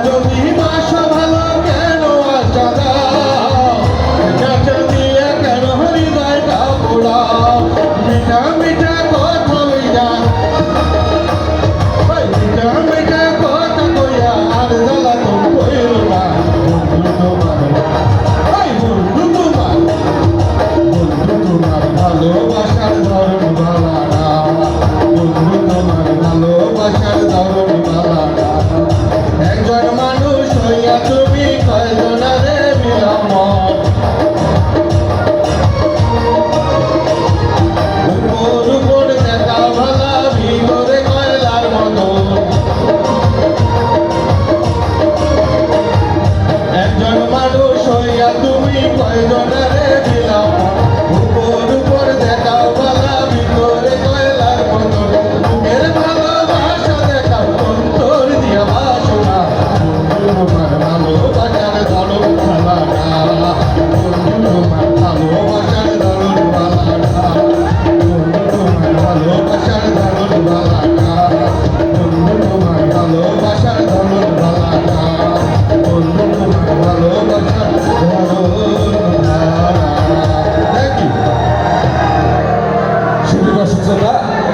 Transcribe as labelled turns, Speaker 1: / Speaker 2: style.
Speaker 1: যদি বাসা ভালো কেন আশা দাও কাছে দিয়ে কেন হৃদয়টা পোড়াও মিঠা মিঠা কথা হইয়া মিঠা মিঠা কথা কইয়া আর জ্বালা তো কইল না বন্ধু তোমার ভালোবাসার ধরন ভালা না বন্ধু তোমার ভালোবাসার ধরন ভালা না একজন মানুষ হইয়া তুমি কয়জনারে মিলাম উপর উপর দেখা ভালা ভিতরে কয়লার মতো একজন মানুষ হইয়া তুমি কয়জনারে মিলাম উপর উপর দেখা ভালা ভিতরে কয়লার মতো বুকের ভালোবাসা দেখা অন্তর দিয়া বাসনা তোমার ভালোবাসার ধরন ভালা না তোমার ভালোবাসার ধরন ভালা না তোমার ভালোবাসার ধরন ভালা না তোমার ভালোবাসার ধরন ভালা না তোমার ভালোবাসার ধরন